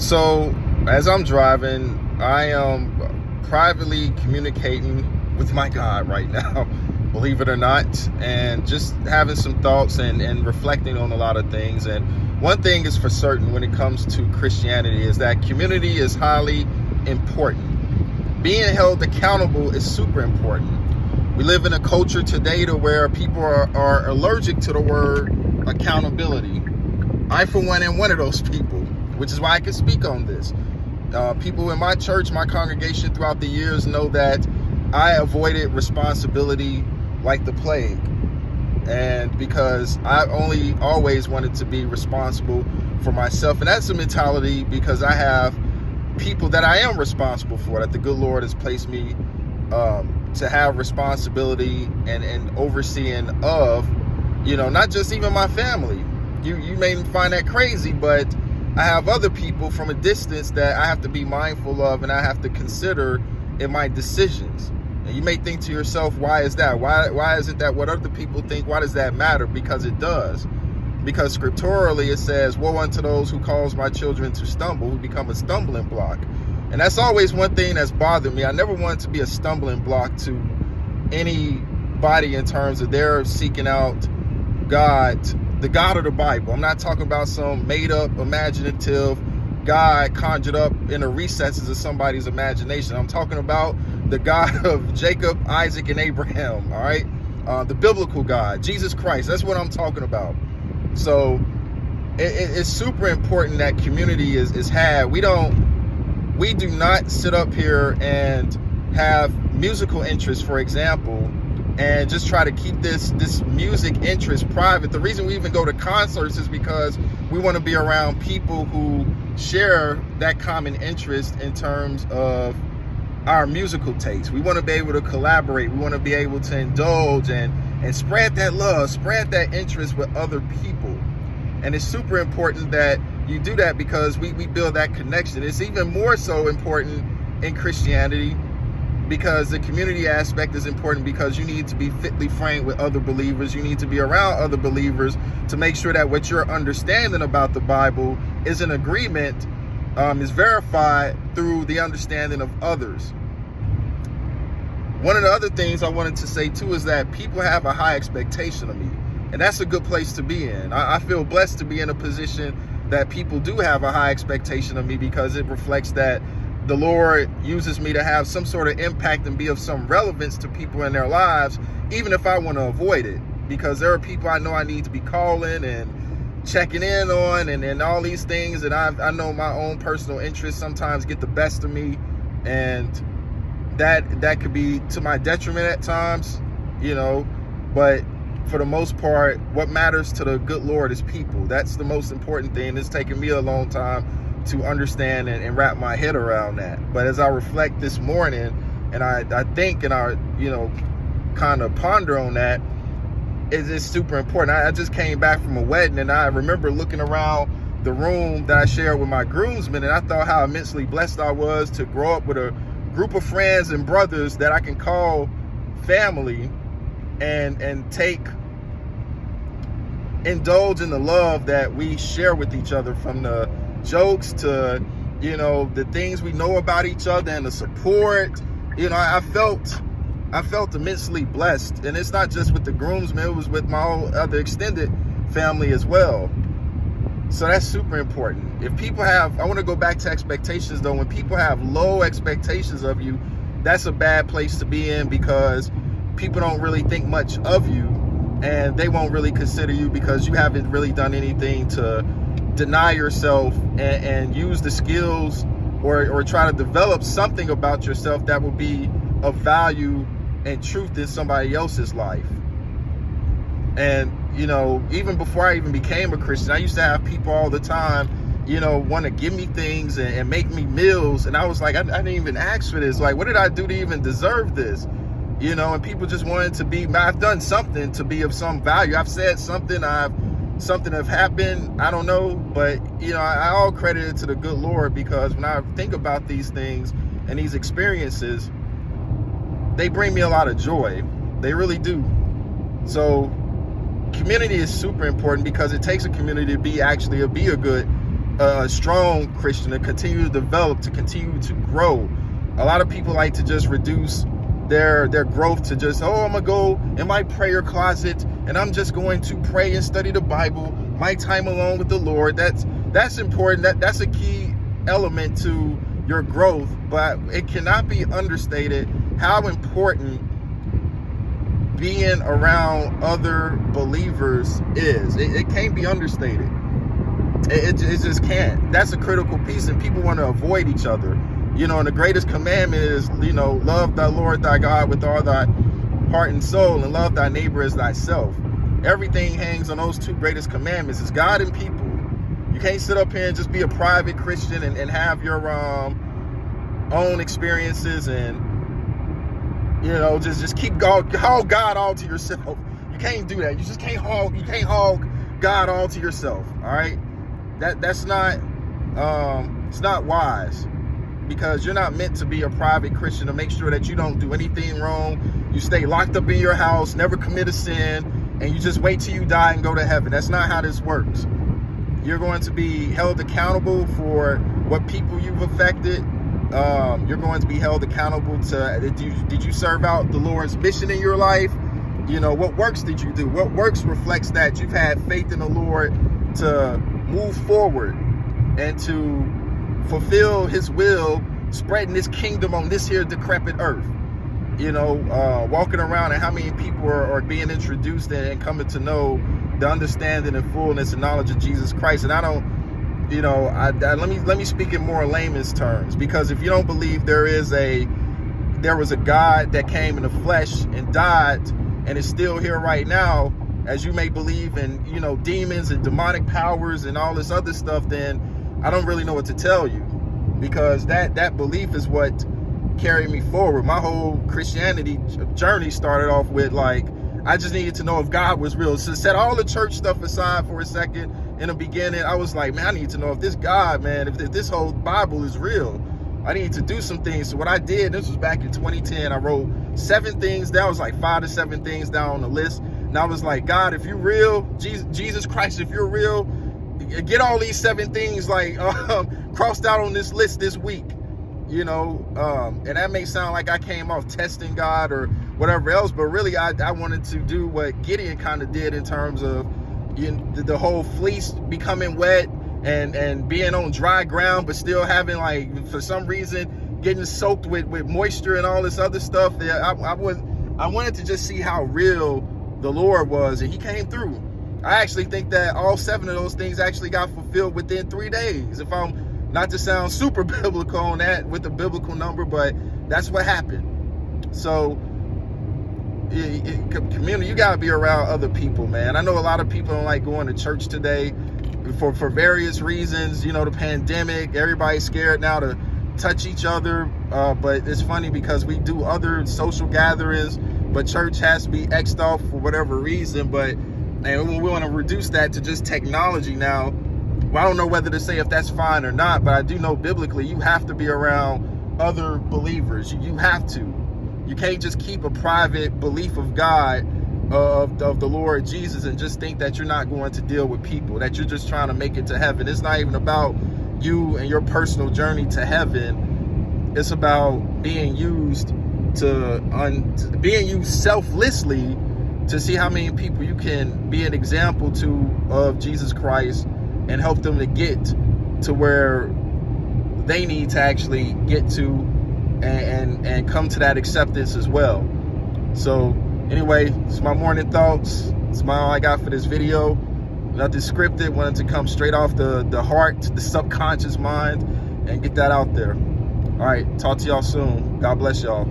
So as I'm driving, I am privately communicating with my God right now, believe it or not, and just having some thoughts and reflecting on a lot of things. And one thing is for certain when it comes to Christianity is that community is highly important. Being held accountable is super important. We live in a culture today to where people are allergic to the word accountability. I, for one, am one of those people, which is why I can speak on this. People in my church, my congregation throughout the years know that I avoided responsibility like the plague. And because I only always wanted to be responsible for myself. And that's a mentality because I have people that I am responsible for, that the good Lord has placed me to have responsibility and overseeing of, not just even my family. You may find that crazy, but I have other people from a distance that I have to be mindful of and I have to consider in my decisions. And you may think to yourself, why is that? Why is it that what other people think, why does that matter? Because it does. Because scripturally it says, woe unto those who cause my children to stumble, who become a stumbling block. And that's always one thing that's bothered me. I never wanted to be a stumbling block to anybody in terms of their seeking out God, the God of the Bible. I'm not talking about some made up, imaginative God conjured up in the recesses of somebody's imagination. I'm talking about the God of Jacob, Isaac, and Abraham, all right? The biblical God, Jesus Christ. That's what I'm talking about. So it's super important that community is had. We do not sit up here and have musical interests, for example, and just try to keep this music interest private. The reason we even go to concerts is because we want to be around people who share that common interest in terms of our musical taste. We want to be able to collaborate. We want to be able to indulge and spread that love, spread that interest with other people. And it's super important that you do that because we build that connection. It's even more so important in Christianity because the community aspect is important because you need to be fitly framed with other believers. You need to be around other believers to make sure that what you're understanding about the Bible is in agreement, is verified through the understanding of others. One of the other things I wanted to say too is that people have a high expectation of me, and that's a good place to be in. I feel blessed to be in a position that people do have a high expectation of me because it reflects that the Lord uses me to have some sort of impact and be of some relevance to people in their lives, even if I want to avoid it, because there are people I know I need to be calling and checking in on and all these things. And I know my own personal interests sometimes get the best of me, and that could be to my detriment at times, but for the most part, what matters to the good Lord is people. That's the most important thing. It's taken me a long time to understand and wrap my head around that. But as I reflect this morning and I think and I kind of ponder on that, it's super important. I just came back from a wedding and I remember looking around the room that I shared with my groomsmen, and I thought how immensely blessed I was to grow up with a group of friends and brothers that I can call family and indulge in the love that we share with each other, from the jokes to the things we know about each other and the support. I felt immensely blessed, and it's not just with the groomsmen, it was with my whole other extended family as well. So that's super important. If people have, I want to go back to expectations though. When people have low expectations of you, that's a bad place to be in, because people don't really think much of you and they won't really consider you because you haven't really done anything to deny yourself and use the skills or try to develop something about yourself that will be of value and truth in somebody else's life. And even before I even became a Christian, I used to have people all the time want to give me things and make me meals, and I was like, I didn't even ask for this. Like, what did I do to even deserve this? And people just wanted to be, I've done something to be of some value. I've said something, something have happened, I don't know, but I all credit it to the good Lord, because when I think about these things and these experiences, they bring me a lot of joy. They really do. So community is super important because it takes a community to be a good a strong Christian, to continue to develop, to continue to grow. A lot of people like to just reduce their growth to just, oh, I'm gonna go in my prayer closet and I'm just going to pray and study the Bible, my time alone with the Lord. That's important. That's a key element to your growth, but it cannot be understated how important being around other believers is. It can't be understated. It just can't. That's a critical piece, and people want to avoid each other. You know, and the greatest commandment is, you know, love thy Lord thy God with all thy heart and soul, and love thy neighbor as thyself. Everything hangs on those two greatest commandments. It's God and people. You can't sit up here and just be a private Christian and have your own experiences and, you know, just keep God all to yourself. You can't do that. You just can't hog God all to yourself. All right, that's not it's not wise, because you're not meant to be a private Christian to make sure that you don't do anything wrong. You stay locked up in your house, never commit a sin, and you just wait till you die and go to heaven. That's not how this works. You're going to be held accountable for what people you've affected. You're going to be held accountable to, did you serve out the Lord's mission in your life? You know, what works did you do? What works reflects that you've had faith in the Lord to move forward and to fulfill his will, spreading his kingdom on this here decrepit earth. You know, walking around, and how many people are being introduced and coming to know the understanding and fullness and knowledge of Jesus Christ. And I don't, you know, let me speak in more layman's terms, because if you don't believe there was a God that came in the flesh and died and is still here right now, as you may believe in, you know, demons and demonic powers and all this other stuff, then I don't really know what to tell you, because that belief is what carried me forward. My whole Christianity journey started off with, like, I just needed to know if God was real. So set all the church stuff aside for a second. In the beginning, I was like, man, I need to know if this God, man, if this whole Bible is real. I need to do some things. So what I did, this was back in 2010, I wrote 7 things down. It was like 5 to 7 things down on the list. And I was like, God, if you're real, Jesus Christ, if you're real, get all these 7 things like crossed out on this list this week. You know, and that may sound like I came off testing God or whatever else, but really I wanted to do what Gideon kind of did in terms of, you know, the whole fleece becoming wet and being on dry ground, but still having, like, for some reason, getting soaked with moisture and all this other stuff. I wanted to just see how real the Lord was, and he came through. I actually think that all 7 of those things actually got fulfilled within 3 days. If I'm not to sound super biblical on that with a biblical number, but that's what happened. So community, you gotta be around other people, man. I know a lot of people don't like going to church today for various reasons. You know, the pandemic, everybody's scared now to touch each other, but it's funny because we do other social gatherings, but church has to be X'd off for whatever reason. And we want to reduce that to just technology now. Well, I don't know whether to say if that's fine or not, but I do know biblically you have to be around other believers. You have to. You can't just keep a private belief of God, of the Lord Jesus, and just think that you're not going to deal with people, that you're just trying to make it to heaven. It's not even about you and your personal journey to heaven. It's about being used being used selflessly to see how many people you can be an example to of Jesus Christ and help them to get to where they need to actually get to and come to that acceptance as well. So anyway, it's my morning thoughts. It's all I got for this video. Nothing scripted. Wanted to come straight off the heart, the subconscious mind, and get that out there. All right, talk to y'all soon. God bless y'all.